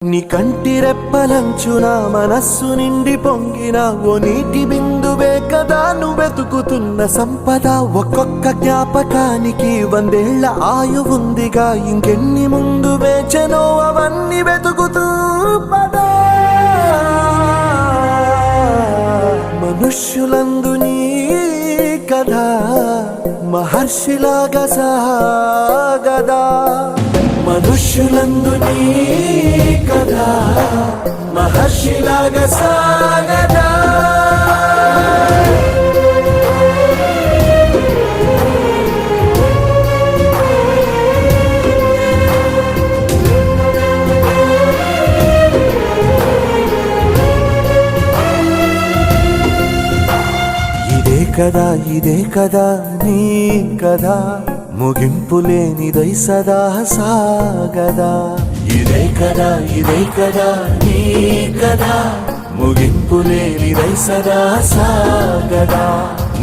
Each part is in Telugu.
నీ కంటి రెప్పలంచున మనస్సు నిండి పొంగిన ఓ నీటి బిందువే కదా నువ్వెతుకుతున్న సంపద. ఒక్కొక్క జ్ఞాపకానికి 100 ఏళ్ల ఆయువుందిగా, ఇంకెన్ని ముందు వేచనో అవన్నీ వెతుకుతూ పదా. మనుష్యులందు నీ కథ మహర్షిలాగా సాగదా. మనుష్యులందు నీ కథ మహర్షిలాగా సాగదా. ఇదే కదా నీ కదా, ముగింపు లేనిదై సదా సాగదా. ఇదే కదా నీ కదా, ముగింపు లేనిదై సదా సాగదా.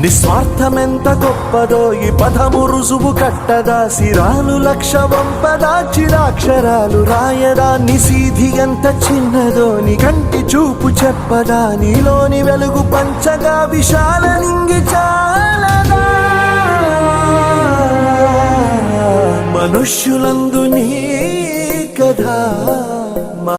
నిస్వార్థమెంత గొప్పదో ఈ పదము రుజువు కట్టదా. సిరాలు 1,00,000 వంపదా, చిరాక్షరాలు రాయదా. నిశీధి ఎంత చిన్నదో నీ కంటి చూపు చెప్పదా. నీలోని వెలుగు పంచగా విశాల నింగి చాలదా. మనుష్యులందు నీ